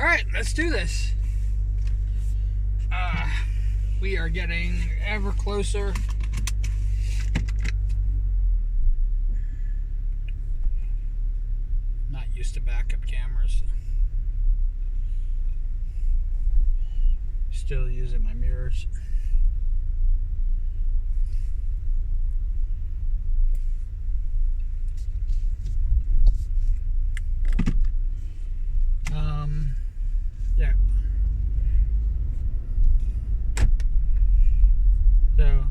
Alright, let's do this. We are getting ever closer. Not used to backup cameras. Still using my mirrors. Yeah. So,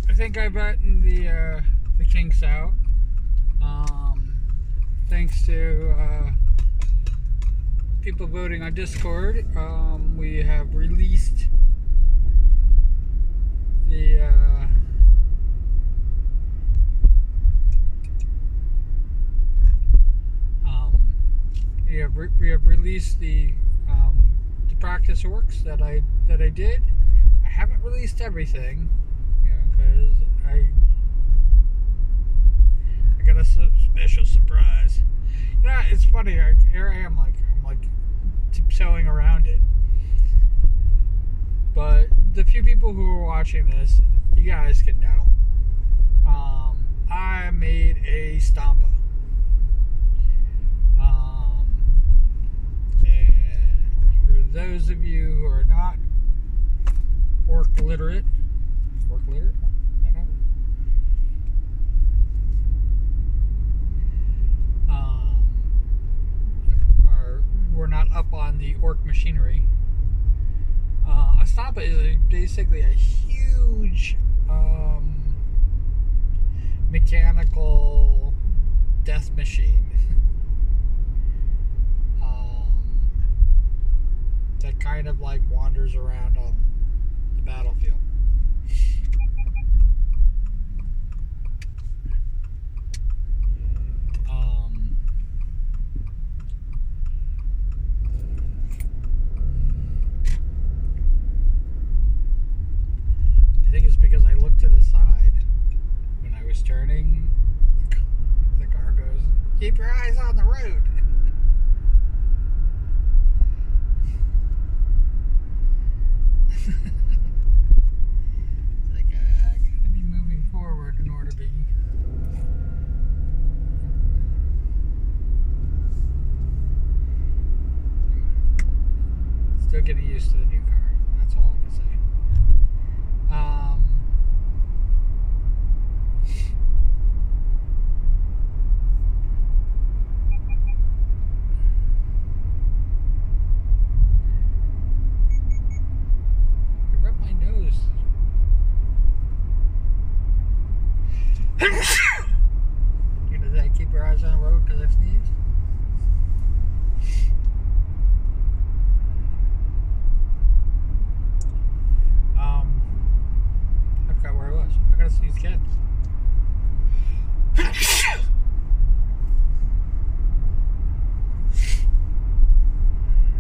I think I've gotten the kinks out. Thanks to people voting on Discord, we have released the we have released the practice works that I did. I haven't released everything, because I got a special surprise. It's funny. Here I am, I'm tiptoeing around it. But the few people who are watching this, you guys can know. I made a Stampa. And for those of you who are not orc literate, we're not up on the orc machinery. A Stampa is basically a huge mechanical death machine that kind of wanders around on the battlefield. I think it's because I looked to the side when I was turning. The car goes, "Keep your eyes on the road." I gotta be moving forward in order to be. Still getting used to the new car. That's all I can say. I rubbed my nose. Does that keep your eyes on the road because I sneezed? I forgot where I was. I gotta sneeze again.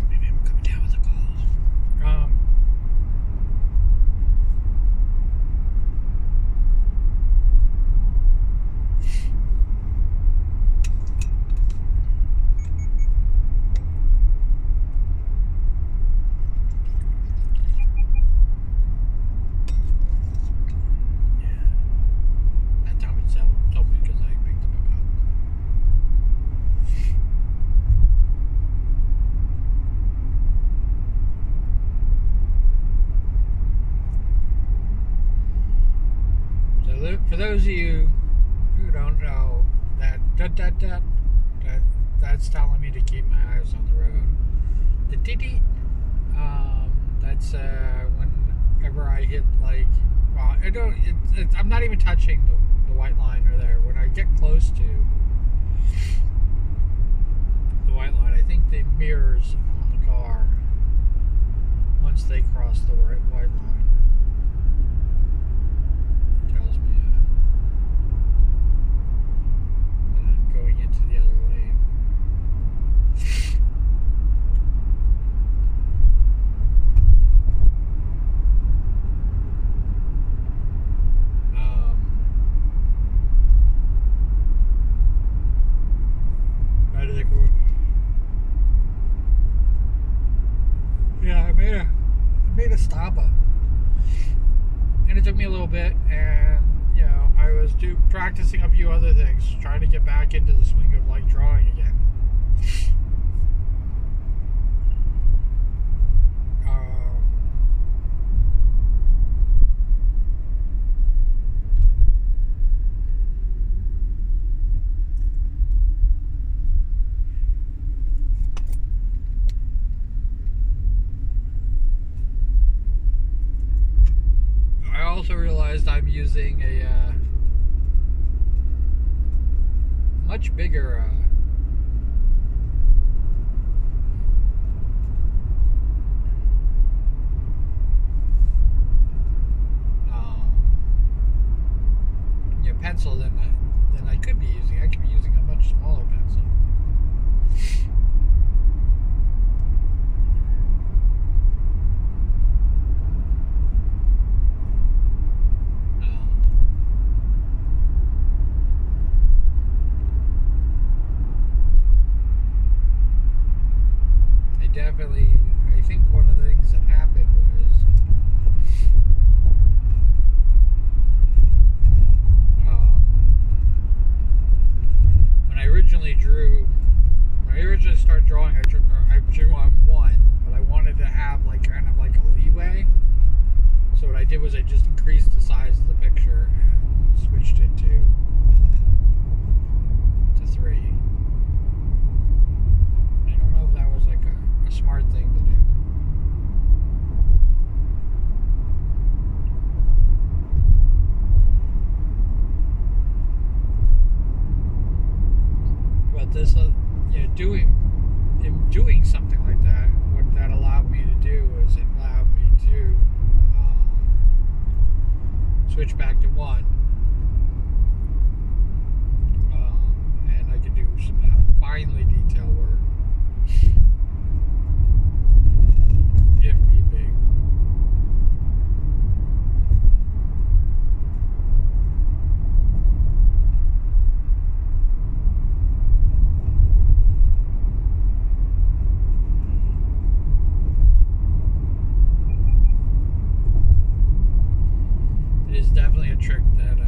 Maybe I'm coming down with a cold. That time itself told me because I picked the book up. So for those of you who don't know, that's telling me to keep my eyes on the road. The titty, that's whenever I hit I don't. I'm not even touching the white line or there. When I get close to the white line, I think the mirrors on the car, once they cross the white line, it tells me that I'm going into the other lane. stop it. And it took me a little bit, and I was practicing a few other things, trying to get back into the swing of like drawing again. I also realized I'm using a much bigger pencil than I could be using. I could be using a much smaller pencil. I think one of the things that happened was when I originally started drawing, I drew on one, but I wanted to have like kind of like a leeway. So what I did was I just increased the size of the picture and switched it to 3. I don't know if that was like a smart thing to do. But this, doing something like that, what that allowed me to do was it allowed me to switch back to 1, and I could do some finely detailed work if need be. It is definitely a trick that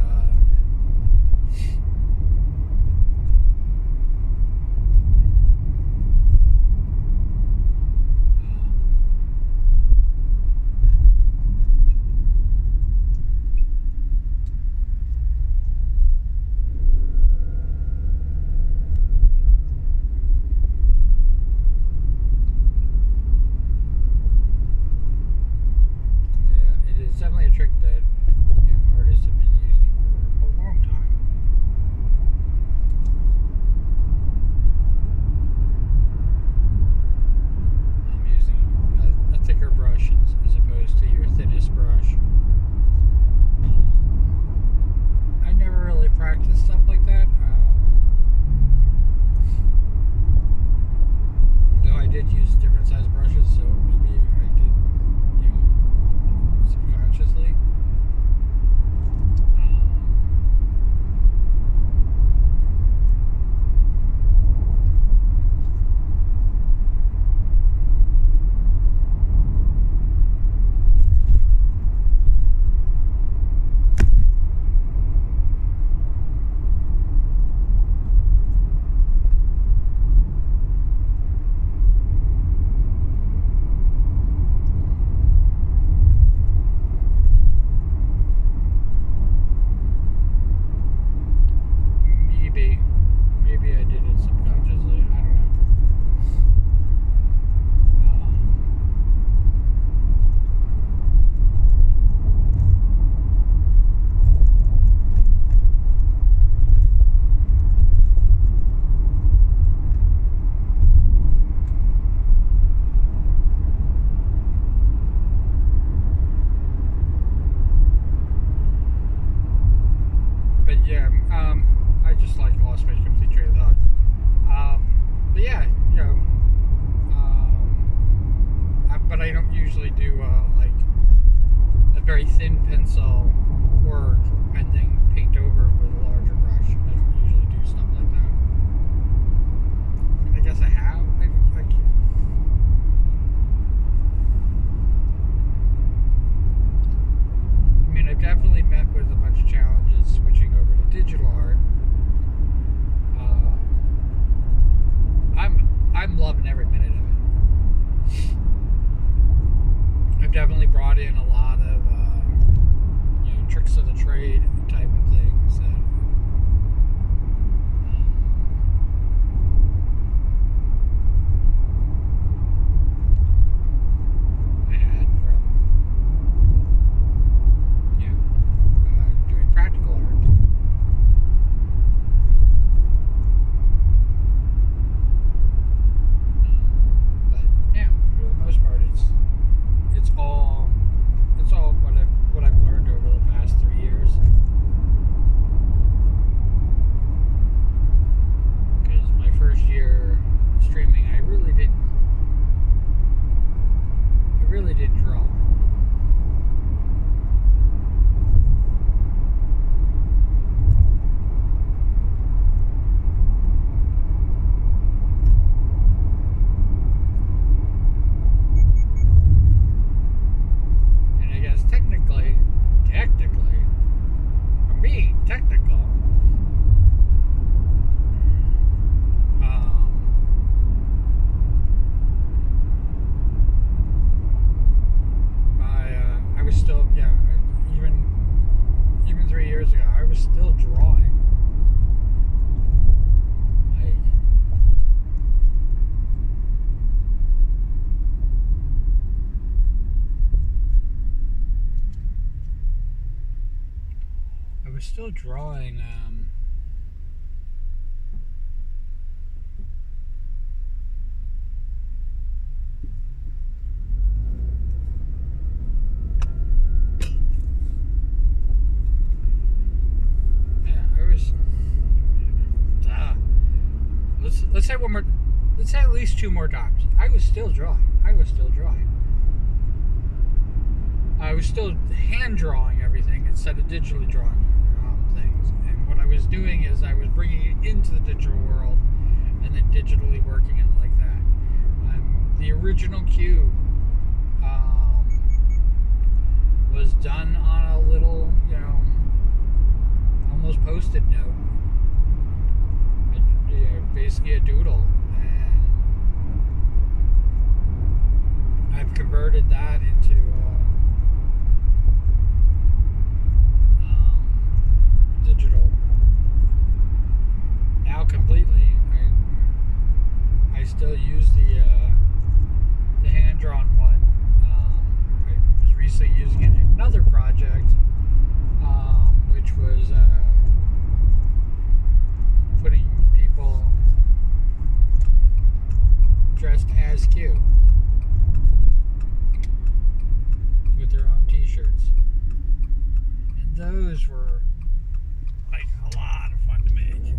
it is definitely a trick that artists have been using for a long time. I'm using a thicker brush as opposed to your thinnest brush. I never really practiced stuff like that. Though I did use different size brushes, so maybe I did, subconsciously. still drawing. Yeah, I was. Let's say one more. Let's say at least two more times. I was still drawing. I was still hand drawing everything instead of digitally drawing things. And what I was doing is I was bringing it into the digital world and then digitally working it like that. The original cube was done on a little, almost post-it note. Basically a doodle. And I've converted that into digital now completely. I still use the hand-drawn one. I was recently using it in another project, which was putting people dressed as Q with their own t-shirts. And those were like a lot of fun to make.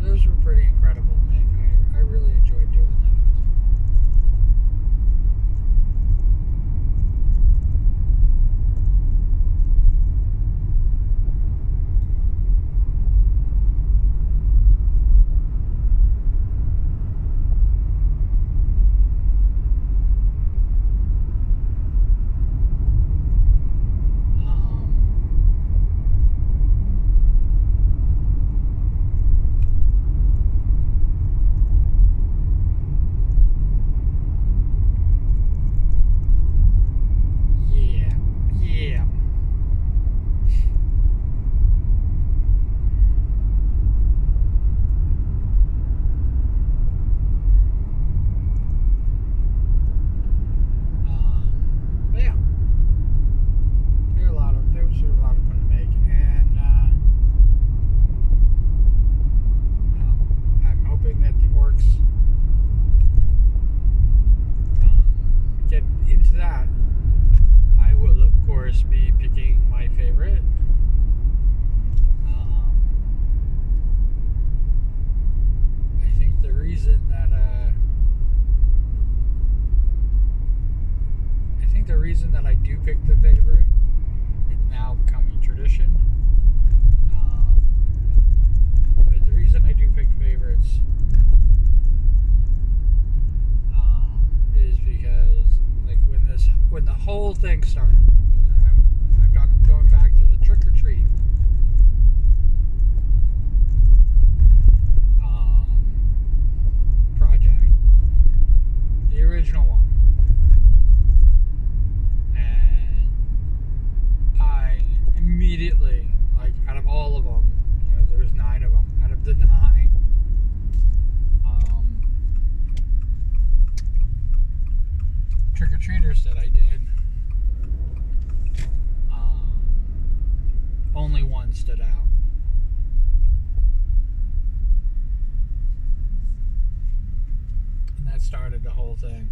Those were pretty incredible to make. I really enjoyed doing those. Be picking my favorite. I think the reason that I do pick the favorite, it's now becoming tradition. But the reason I do pick favorites is because, like, when the whole thing started. I'm going back to the trick or treat. Project. The original one. And I immediately, like, out of all of them, there was 9 of them. Out of the 9, trick or treaters that I did, only one stood out. And that started the whole thing.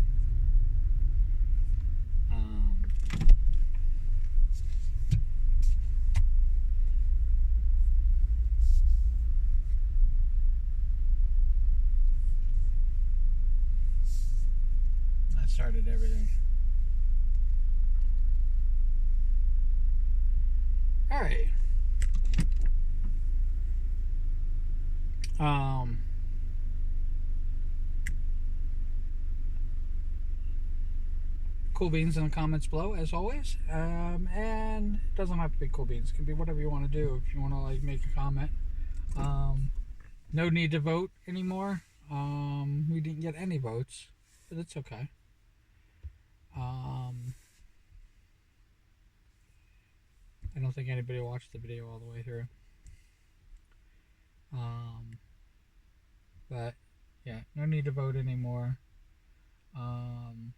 That started everything. All right. Cool beans in the comments below, as always. And it doesn't have to be cool beans. It can be whatever you want to do. If you want to, like, make a comment. No need to vote anymore. We didn't get any votes, but it's okay. I don't think anybody watched the video all the way through. Um, but yeah, no need to vote anymore. Um,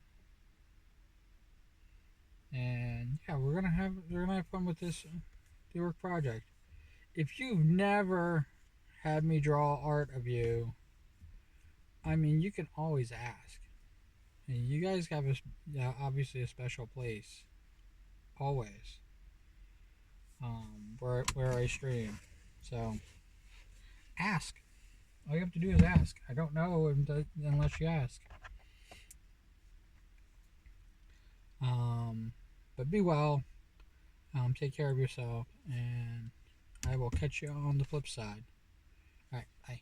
and yeah, we're gonna have fun with this the work project. If you've never had me draw art of you, I mean, you can always ask. And you guys have obviously a special place, always, where I stream. So ask. All you have to do is ask. I don't know unless you ask. Um, but be well. Take care of yourself, and I will catch you on the flip side. All right, bye.